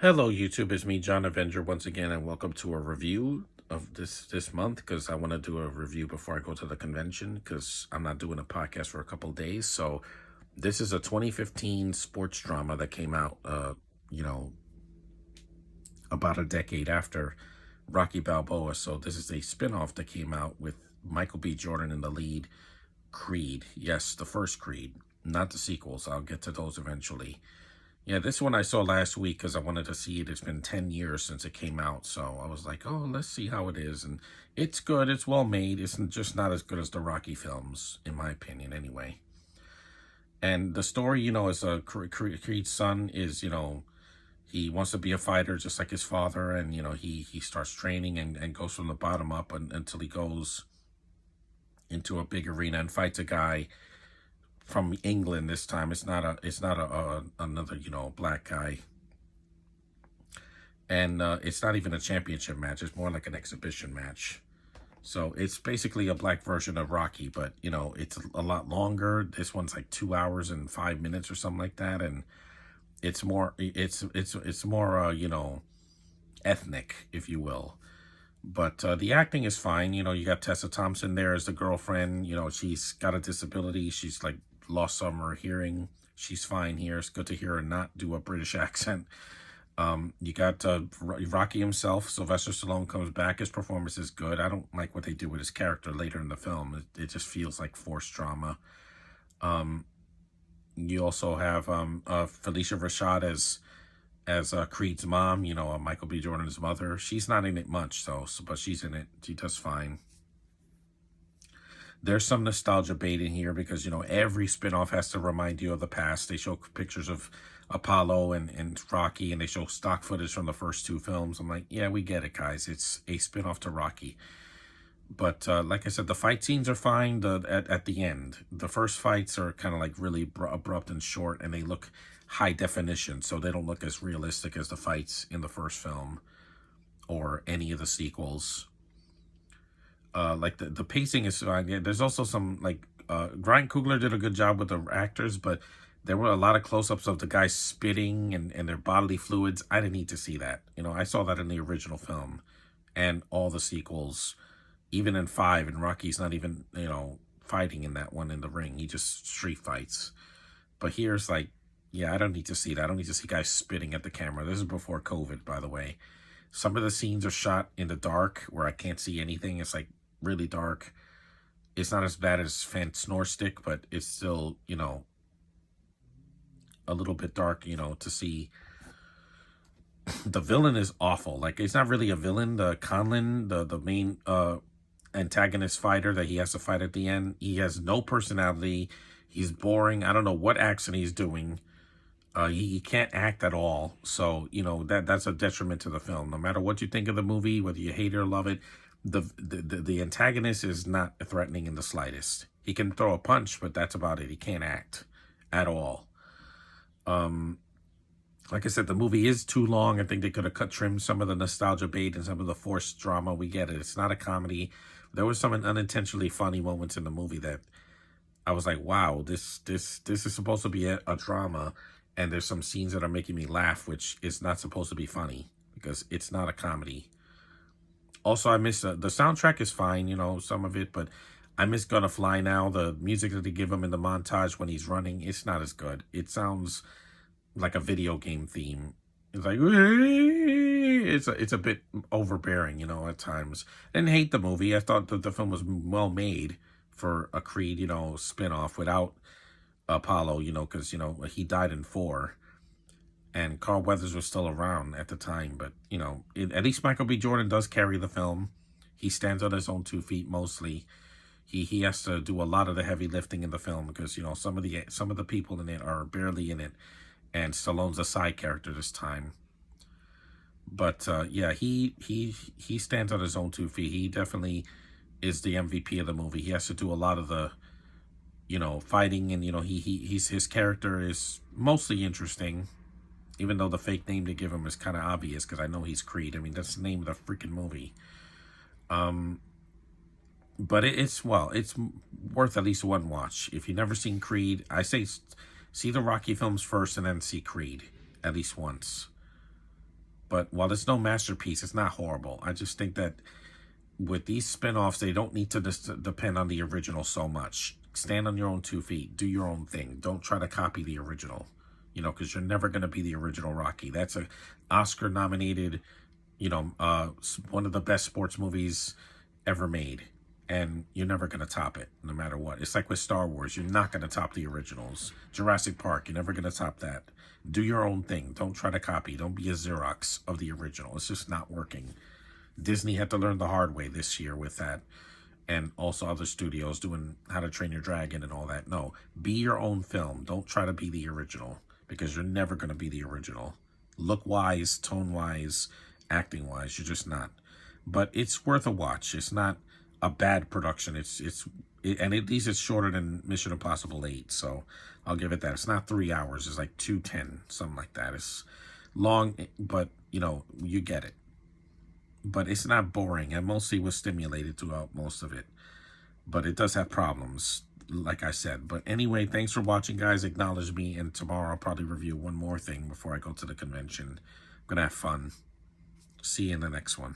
Hello YouTube, it's me John Avenger once again, and welcome to a review of this month, because I want to do a review before I go to the convention, because I'm not doing a podcast for a couple of days. So this is a 2015 sports drama that came out you know about a decade after Rocky Balboa. So this is a spin-off that came out with Michael B. Jordan in the lead. Creed, yes, the first Creed, not the sequels. I'll get to those eventually. Yeah, this one I saw last week because I wanted to see it. It's been 10 years since it came out, so I was like, oh, let's see how it is. And it's good. It's well made. It's just not as good as the Rocky films, in my opinion, anyway. And the story, is Creed's son is, he wants to be a fighter just like his father. And, he starts training and goes from the bottom up until he goes into a big arena and fights a guy from England this time. It's not another black guy, and it's not even a championship match. It's more like an exhibition match. So it's basically a black version of Rocky, but it's a lot longer. This one's like 2 hours and 5 minutes or something like that, and it's more ethnic, if you will. But the acting is fine. You got Tessa Thompson there as the girlfriend. She's got a disability. She's like lost some of her hearing. She's fine here. It's good to hear her not do a British accent. You got Rocky himself. Sylvester Stallone comes back. His performance is good. I don't like what they do with his character later in the film. It just feels like forced drama. You also have Felicia Rashad as Creed's mom, Michael B. Jordan's mother. She's not in it much, but she's in it. She does fine. There's some nostalgia bait in here because, every spinoff has to remind you of the past. They show pictures of Apollo and Rocky, and they show stock footage from the first two films. I'm like, yeah, we get it, guys. It's a spinoff to Rocky. But like I said, the fight scenes are fine at the end. The first fights are kind of like really abrupt and short, and they look high definition, so they don't look as realistic as the fights in the first film or any of the sequels. Like the pacing is fine. Yeah, there's also some like Ryan Coogler did a good job with the actors, but there were a lot of close-ups of the guys spitting and their bodily fluids. I didn't need to see that. I saw that in the original film and all the sequels. Even in 5, and Rocky's not even, fighting in that one in the ring. He just street fights. But here's like, yeah, I don't need to see that. I don't need to see guys spitting at the camera. This is before COVID, by the way. Some of the scenes are shot in the dark where I can't see anything. It's like really dark. It's not as bad as Fan Snore Stick, but it's still, a little bit dark, to see. The villain is awful. Like, it's not really a villain. The Conlon, the main antagonist fighter that he has to fight at the end, he has no personality. He's boring. I don't know what accent he's doing. He can't act at all. So that's a detriment to the film. No matter what you think of the movie, whether you hate it or love it, the antagonist is not threatening in the slightest. He can throw a punch, but that's about it. He can't act at all. Like I said, the movie is too long. I think they could have trimmed some of the nostalgia bait and some of the forced drama. We get it. It's not a comedy. There was some unintentionally funny moments in the movie that I was like, wow, this is supposed to be a drama, and there's some scenes that are making me laugh, which is not supposed to be funny because it's not a comedy. Also, I miss the soundtrack is fine, some of it, but I miss Gonna Fly Now. The music that they give him in the montage when he's running, it's not as good. It sounds like a video game theme. It's like, it's a bit overbearing, at times. I didn't hate the movie. I thought that the film was well made for a Creed, spinoff without Apollo, because, he died in 4. And Carl Weathers was still around at the time. But, at least Michael B. Jordan does carry the film. He stands on his own 2 feet mostly. He has to do a lot of the heavy lifting in the film because, some of the people in it are barely in it. And Stallone's a side character this time. But yeah, he stands on his own 2 feet. He definitely is the MVP of the movie. He has to do a lot of the, fighting, and his character is mostly interesting, even though the fake name they give him is kind of obvious because I know he's Creed. I mean, that's the name of the freaking movie. But it's worth at least one watch. If you've never seen Creed, I say see the Rocky films first and then see Creed at least once. But while it's no masterpiece, it's not horrible. I just think that with these spin-offs, they don't need to just depend on the original so much. Stand on your own 2 feet. Do your own thing. Don't try to copy the original. Because you're never going to be the original Rocky. That's a Oscar-nominated, one of the best sports movies ever made. And you're never going to top it, no matter what. It's like with Star Wars. You're not going to top the originals. Jurassic Park, you're never going to top that. Do your own thing. Don't try to copy. Don't be a Xerox of the original. It's just not working. Disney had to learn the hard way this year with that. And also other studios doing How to Train Your Dragon and all that. No, be your own film. Don't try to be the original, because you're never going to be the original. Look-wise, tone-wise, acting-wise, you're just not. But it's worth a watch. It's not a bad production. And at least it's shorter than Mission Impossible 8, so I'll give it that. It's not 3 hours. It's like 2:10, something like that. It's long, but, you get it. But it's not boring. I mostly was stimulated throughout most of it. But it does have problems, like I said. But anyway, thanks for watching, guys. Acknowledge me, and tomorrow I'll probably review one more thing before I go to the convention. I'm going to have fun. See you in the next one.